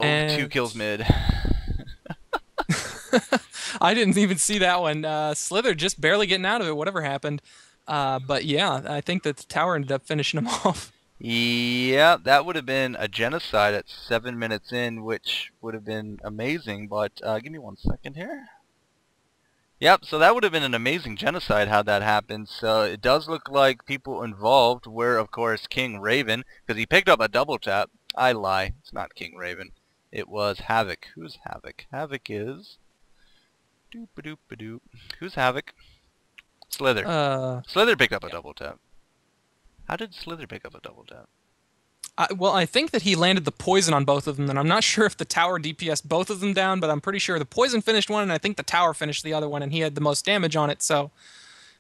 And 2 kills mid. I didn't even see that one. Slither just barely getting out of it, whatever happened. But yeah, I think that the tower ended up finishing him off. Yeah, that would have been a genocide at 7 minutes in, which would have been amazing, but give me 1 second here. Yep, so that would have been an amazing genocide had that happened. So it does look like people involved were, of course, King Raven, because he picked up a double tap. I lie, it's not King Raven. It was Havoc. Who's Havoc? Havoc is... Doop-a-doop-a-doop. Who's Havoc? Slither. Uh, Slither picked up a double tap. How did Slither pick up a double tap? well, I think that he landed the poison on both of them, and I'm not sure if the tower DPS both of them down, but I'm pretty sure the poison finished one, and I think the tower finished the other one, and he had the most damage on it, so...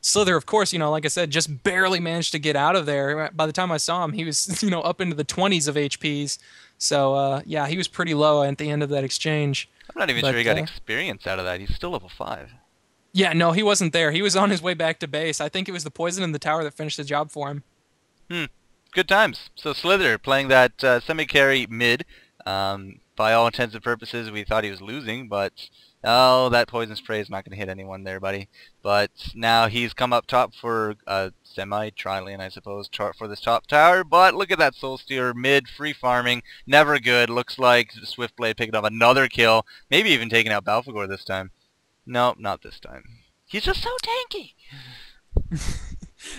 Slither, of course, like I said, just barely managed to get out of there. By the time I saw him, he was, up into the 20s of HPs. So, yeah, he was pretty low at the end of that exchange. I'm not even sure he got experience out of that. He's still level 5. Yeah, no, he wasn't there. He was on his way back to base. I think it was the poison in the tower that finished the job for him. Good times. So Slither playing that semi-carry mid. By all intents and purposes, we thought he was losing, but... Oh, that poison spray is not going to hit anyone there, buddy. But now he's come up top for a semi-tri-lane, I suppose, for this top tower. But look at that Soul Stealer mid, free farming, never good. Looks like Swiftblade picking up another kill, maybe even taking out Balfagor this time. No, not this time. He's just so tanky.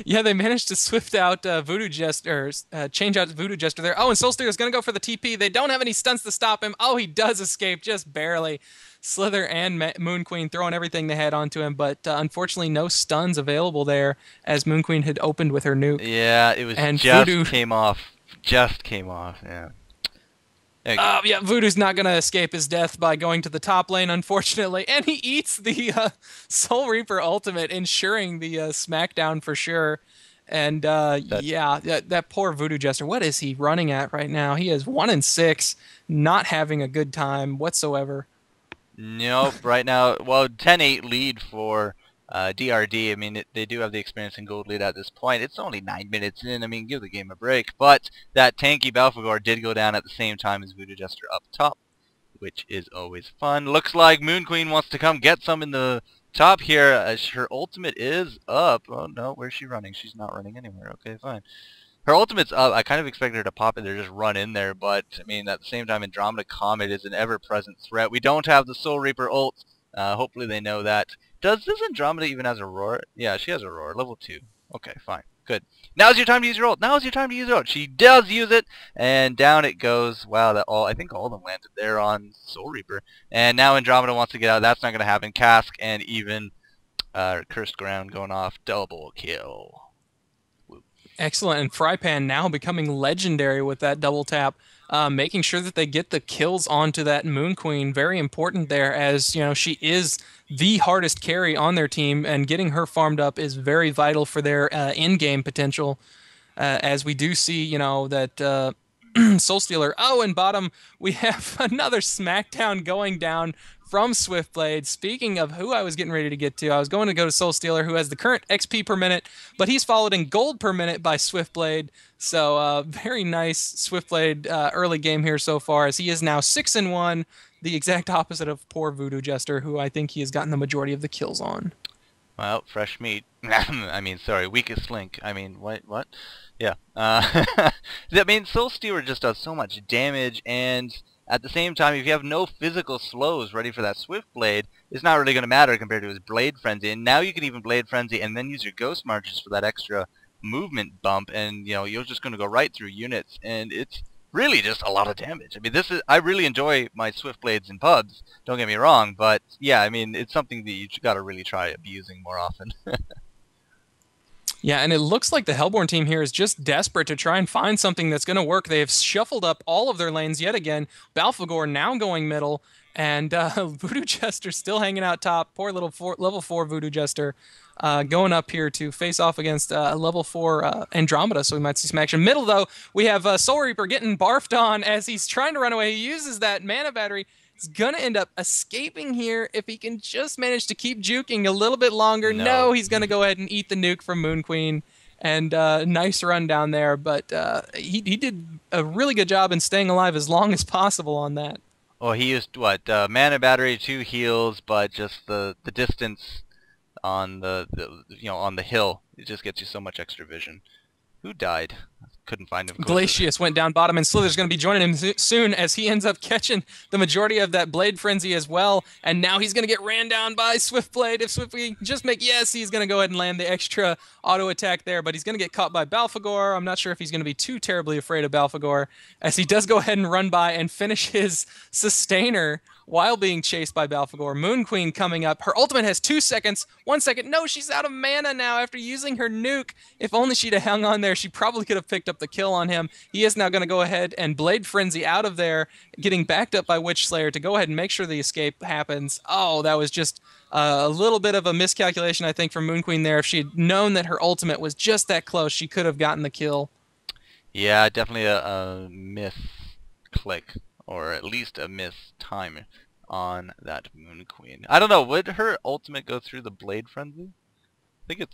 Yeah, they managed to swift out Voodoo Jester, change out Voodoo Jester there. Oh, and Soul Stealer's going to go for the TP. They don't have any stunts to stop him. Oh, he does escape, just barely. Slither and Moon Queen throwing everything they had onto him, but unfortunately no stuns available there as Moon Queen had opened with her nuke. Yeah, it was and just Voodoo came off. Just came off, yeah. Yeah, Voodoo's not going to escape his death by going to the top lane, unfortunately. And he eats the Soul Reaper ultimate, ensuring the smackdown for sure. And yeah, that poor Voodoo Jester, what is he running at right now? He is 1-6, not having a good time whatsoever. Nope, right now, well, 10-8 lead for DRD. I mean, they do have the experience and gold lead at this point. It's only 9 minutes in. I mean, give the game a break. But that tanky Balfagor did go down at the same time as Voodoo Jester up top, which is always fun. Looks like Moon Queen wants to come get some in the top here as her ultimate is up. Oh, no, where's she running? She's not running anywhere. Okay, fine. Her ultimate's up. I kind of expected her to pop in there, just run in there. But, I mean, at the same time, Andromeda Comet is an ever-present threat. We don't have the Soul Reaper ult. Hopefully they know that. Does this Andromeda even has Aurora? Yeah, she has Aurora. Level 2. Okay, fine. Good. Now's your time to use your ult. Now's your time to use your ult. She does use it, and down it goes. Wow, I think all of them landed there on Soul Reaper. And now Andromeda wants to get out. That's not going to happen. Cask and even Cursed Ground going off. Double kill. Excellent, and Frypan now becoming legendary with that double tap, making sure that they get the kills onto that Moon Queen. Very important there, as she is the hardest carry on their team, and getting her farmed up is very vital for their in-game potential. As we do see, that Soul Stealer. Oh, and bottom we have another smackdown going down from Swiftblade. Speaking of who I was getting ready to get to, I was going to go to Soul Stealer, who has the current XP per minute, but he's followed in gold per minute by Swiftblade. So very nice Swiftblade early game here so far, as he is now 6-1, the exact opposite of poor Voodoo Jester, who I think he has gotten the majority of the kills on. Well, fresh meat. I mean, sorry, weakest link. I mean, what? Yeah. I mean, Soul Stealer just does so much damage, and at the same time, if you have no physical slows ready for that Swift Blade, it's not really going to matter compared to his Blade Frenzy. And now you can even Blade Frenzy and then use your Ghost Marches for that extra movement bump, and you're just going to go right through units, and it's really just a lot of damage. I mean, I really enjoy my Swift Blades in pubs, don't get me wrong, but yeah, I mean, it's something that you got to really try abusing more often. Yeah, and it looks like the Hellborne team here is just desperate to try and find something that's going to work. They have shuffled up all of their lanes yet again. Balfagor now going middle, and Voodoo Jester still hanging out top. Poor little level 4 Voodoo Jester going up here to face off against level 4 Andromeda, so we might see some action. Middle, though, we have Soul Reaper getting barfed on as he's trying to run away. He uses that mana battery. He's going to end up escaping here if he can just manage to keep juking a little bit longer. No, he's going to go ahead and eat the nuke from Moon Queen. And nice run down there, but he did a really good job in staying alive as long as possible on that. Well, he used what? Mana battery, 2 heals, but just the distance on on the hill, it just gets you so much extra vision. Who died? Couldn't find him. Glacius went down bottom, and Slither's going to be joining him soon as he ends up catching the majority of that Blade Frenzy as well. And now he's going to get ran down by Swiftblade. If Swiftblade just yes, he's going to go ahead and land the extra auto attack there, but he's going to get caught by Balfagor. I'm not sure if he's going to be too terribly afraid of Balfagor, as he does go ahead and run by and finish his sustainer while being chased by Balfagor. Moon Queen coming up. Her ultimate has 2 seconds. 1 second. No, she's out of mana now after using her nuke. If only she'd have hung on there, she probably could have picked up the kill on him. He is now going to go ahead and Blade Frenzy out of there, getting backed up by Witch Slayer to go ahead and make sure the escape happens. Oh, that was just a little bit of a miscalculation, I think, from Moon Queen there. If she had known that her ultimate was just that close, she could have gotten the kill. Yeah, definitely a miss click, or at least a miss time on that Moon Queen. I don't know, would her ultimate go through the Blade Frenzy? I think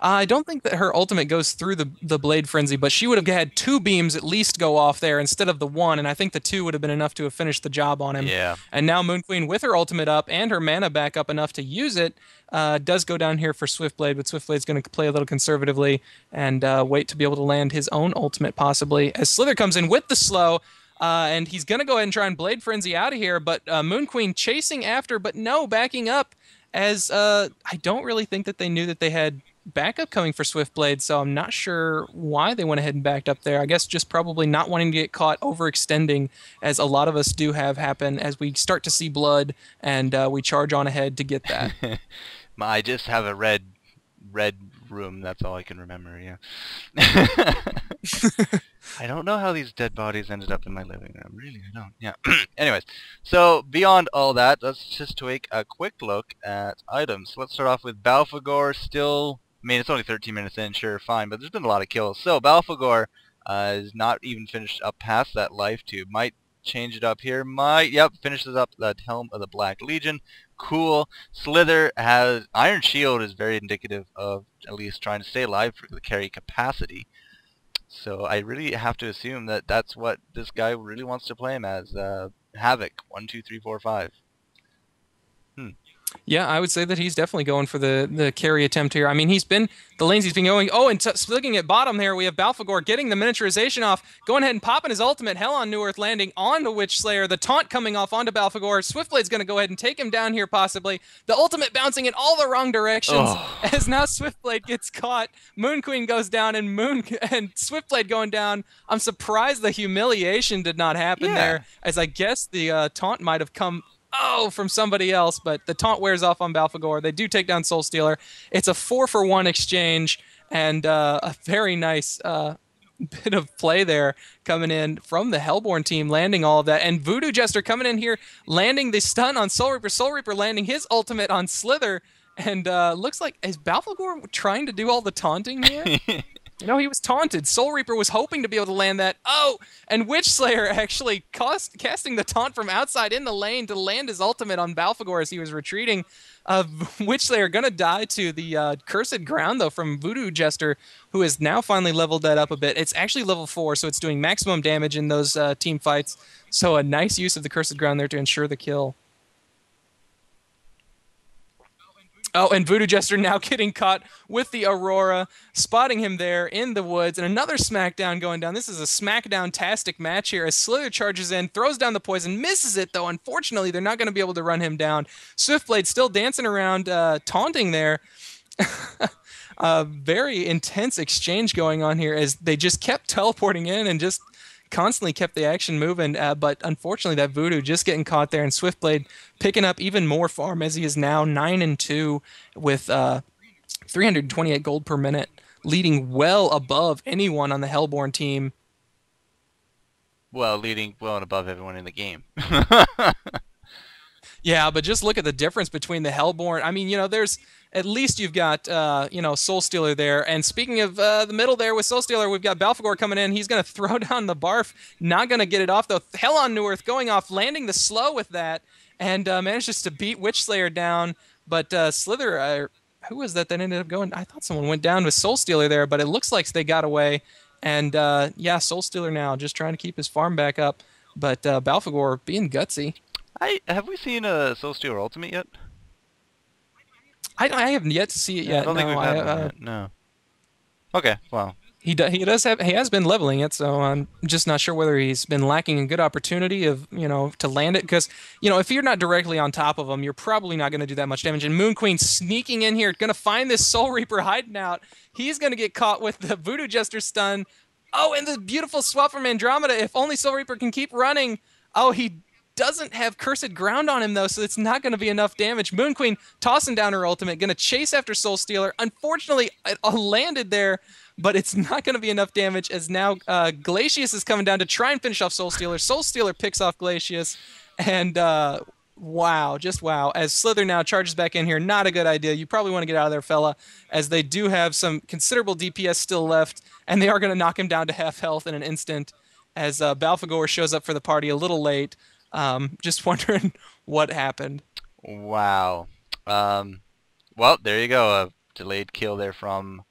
I don't think that her ultimate goes through the Blade Frenzy, but she would have had 2 beams at least go off there instead of the 1, and I think the 2 would have been enough to have finished the job on him. Yeah. And now Moon Queen, with her ultimate up and her mana back up enough to use it, does go down here for Swiftblade, but Swiftblade's going to play a little conservatively and wait to be able to land his own ultimate possibly, as Slither comes in with the slow. And he's going to go ahead and try and Blade Frenzy out of here, but Moon Queen chasing after, but no, backing up, as I don't really think that they knew that they had backup coming for Swiftblade, so I'm not sure why they went ahead and backed up there. I guess just probably not wanting to get caught overextending, as a lot of us do have happen as we start to see blood, and we charge on ahead to get that. I just have a red room, that's all I can remember, yeah. I don't know how these dead bodies ended up in my living room. Really, I don't. Yeah. Anyways, so beyond all that, let's just take a quick look at items. Let's start off with Balfagor. Still, I mean, it's only 13 minutes in, sure, fine, but there's been a lot of kills. So Balfagor is not even finished up past that life tube. Might change it up here. Yep, finishes up that Helm of the Black Legion. Cool. Slither has Iron Shield, is very indicative of at least trying to stay alive for the carry capacity. So I really have to assume that that's what this guy really wants to play him as. Havoc, 1, 2, 3, 4, 5. Yeah, I would say that he's definitely going for the carry attempt here. I mean, the lanes he's been going. Oh, and looking at bottom there, we have Balfagor getting the miniaturization off, going ahead and popping his ultimate, Hell on New Earth, landing on the Witch Slayer. The taunt coming off onto Balfagor. Swiftblade's going to go ahead and take him down here possibly. The ultimate bouncing in all the wrong directions, as now Swiftblade gets caught. Moon Queen goes down, and Swiftblade going down. I'm surprised the humiliation did not happen there, as I guess the taunt might have come from somebody else, but the taunt wears off on Balfagor. They do take down Soul Stealer. It's a 4-for-1 exchange, and a very nice bit of play there coming in from the Hellborne team, landing all of that. And Voodoo Jester coming in here, landing the stun on Soul Reaper. Soul Reaper landing his ultimate on Slither, and looks like, is Balfagor trying to do all the taunting here? You know, he was taunted. Soul Reaper was hoping to be able to land that. Oh, and Witch Slayer actually casting the taunt from outside in the lane to land his ultimate on Balfagor as he was retreating. Witch Slayer going to die to the Cursed Ground, though, from Voodoo Jester, who has now finally leveled that up a bit. It's actually level 4, so it's doing maximum damage in those team fights. So a nice use of the Cursed Ground there to ensure the kill. Oh, and Voodoo Jester now getting caught with the Aurora, spotting him there in the woods, and another smackdown going down. This is a smackdown-tastic match here as Slither charges in, throws down the poison, misses it, though. Unfortunately, they're not going to be able to run him down. Swiftblade still dancing around, taunting there. Very intense exchange going on here as they just kept teleporting in and just constantly kept the action moving, but unfortunately that Voodoo just getting caught there, and Swiftblade picking up even more farm as he is now 9-2 with 328 gold per minute, leading well above anyone on the Hellborne team. Well, leading well and above everyone in the game. Yeah, but just look at the difference between the Hellborne. I mean, you know, there's at least you've got, Soul Stealer there. And speaking of the middle there with Soul Stealer, we've got Balfagor coming in. He's going to throw down the barf. Not going to get it off, though. Hell on New Earth going off, landing the slow with that, and manages to beat Witch Slayer down. But Slither, who was that ended up going? I thought someone went down with Soul Stealer there, but it looks like they got away. And, Soul Stealer now just trying to keep his farm back up. But Balfagor being gutsy. Have we seen a Soul Stealer Ultimate yet? I haven't yet to see it Yeah, I yet. don't think No, we've had one yet. No. Okay, well. he has been leveling it, so I'm just not sure whether he's been lacking a good opportunity of to land it because if you're not directly on top of him, you're probably not going to do that much damage. And Moon Queen sneaking in here, going to find this Soul Reaper hiding out. He's going to get caught with the Voodoo Jester stun. Oh, and the beautiful swap from Andromeda. If only Soul Reaper can keep running. Oh, he doesn't have Cursed Ground on him, though, so it's not going to be enough damage. Moon Queen tossing down her ultimate, going to chase after Soul Stealer. Unfortunately, it landed there, but it's not going to be enough damage as now Glacius is coming down to try and finish off Soul Stealer. Soul Stealer picks off Glacius, and wow, just wow. As Slither now charges back in here, not a good idea. You probably want to get out of there, fella, as they do have some considerable DPS still left, and they are going to knock him down to half health in an instant as Balfagor shows up for the party a little late. Just wondering what happened. Wow. Well, there you go. A delayed kill there from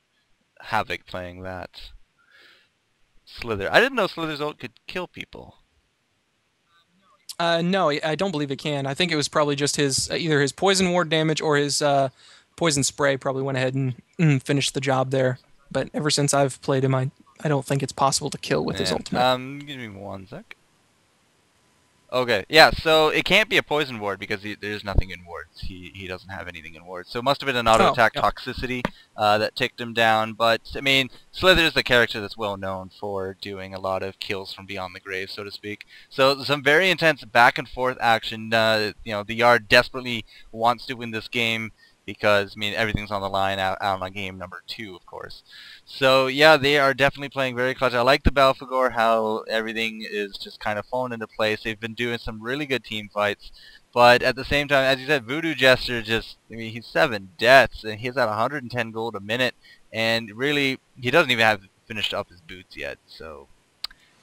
Havoc playing that. Slither. I didn't know Slither's ult could kill people. No, I don't believe it can. I think it was probably just his either his poison ward damage or his poison spray probably went ahead and finished the job there. But ever since I've played him, I don't think it's possible to kill with his ultimate. Give me one sec. Okay, yeah, so it can't be a poison ward because there's nothing in wards. He doesn't have anything in wards. So it must have been an auto attack toxicity that ticked him down. But I mean, Slither's the character that's well known for doing a lot of kills from beyond the grave, so to speak. So some very intense back and forth action. The Yard desperately wants to win this game because I mean everything's on the line out on game number 2, of course. So yeah, they are definitely playing very clutch. I like the Balfagor, how everything is just kind of falling into place. They've been doing some really good team fights, but at the same time, as you said, Voodoo Jester I mean, he's 7 deaths and he's at 110 gold a minute, and really he doesn't even have finished up his boots yet. So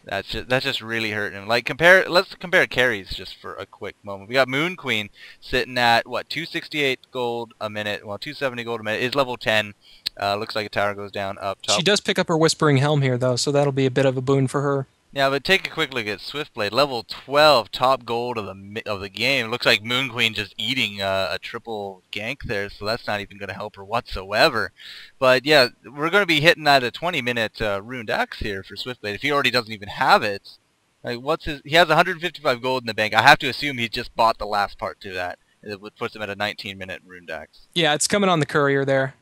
that's just really hurting him. Like let's compare carries just for a quick moment. We got Moon Queen sitting at what 268 gold a minute, well 270 gold a minute. Is level 10. Looks like a tower goes down up top. She does pick up her Whispering Helm here though, so that'll be a bit of a boon for her. Yeah, but take a quick look at Swiftblade, level 12, top gold of the game. Looks like Moon Queen just eating a triple gank there, so that's not even going to help her whatsoever. But yeah, we're going to be hitting at a 20-minute ruined axe here for Swiftblade if he already doesn't even have it. Like, he has 155 gold in the bank. I have to assume he just bought the last part to that. It puts him at a 19-minute ruined axe. Yeah, it's coming on the courier there.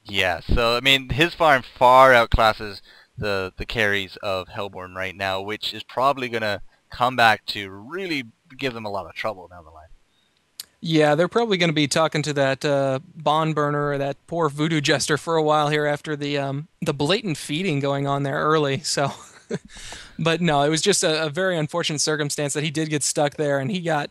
Yeah, so I mean, his farm far outclasses the carries of Hellborne right now, which is probably going to come back to really give them a lot of trouble down the line. Yeah, they're probably going to be talking to that Bond Burner or that poor Voodoo Jester for a while here after the blatant feeding going on there early. So, but no, it was just a very unfortunate circumstance that he did get stuck there and he got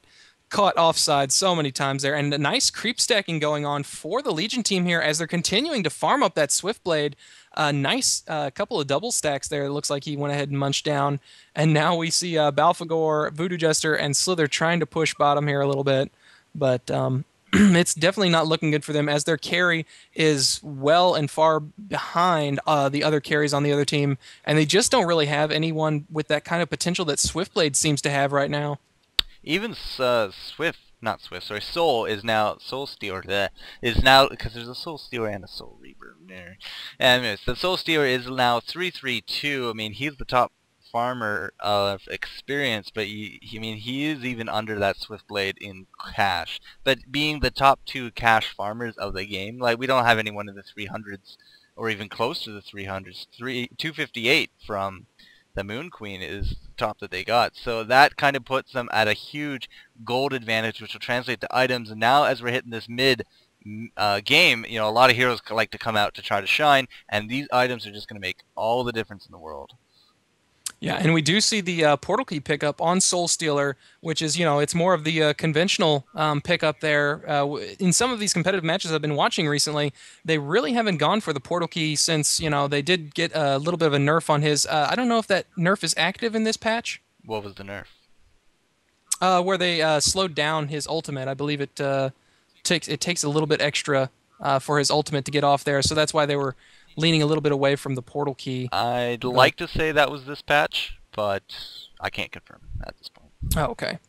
caught offside so many times there. And a nice creep stacking going on for the Legion team here as they're continuing to farm up that Swiftblade. Nice couple of double stacks there. It looks like he went ahead and munched down. And now we see Balfagor, Voodoo Jester, and Slither trying to push bottom here a little bit. But it's definitely not looking good for them as their carry is well and far behind the other carries on the other team. And they just don't really have anyone with that kind of potential that Swiftblade seems to have right now. Even Soul Stealer is now, because there's a Soul Stealer and a Soul Reaper there. And anyways, the Soul Stealer is now 332. I mean, he's the top farmer of experience, but he is even under that Swiftblade in cash. But being the top 2 cash farmers of the game, like we don't have anyone in the 300s or even close to the 300s. 258 from the Moon Queen is the top that they got. So that kind of puts them at a huge gold advantage, which will translate to items. And now as we're hitting this mid game, a lot of heroes like to come out to try to shine, and these items are just going to make all the difference in the world. Yeah, and we do see the portal key pickup on Soul Stealer, which is, it's more of the conventional pickup there. In some of these competitive matches I've been watching recently, they really haven't gone for the portal key since, they did get a little bit of a nerf on his. I don't know if that nerf is active in this patch. What was the nerf? Where they slowed down his ultimate. I believe it takes a little bit extra for his ultimate to get off there, so that's why they were leaning a little bit away from the portal key. I'd like to say that was this patch, but I can't confirm at this point. Oh, okay.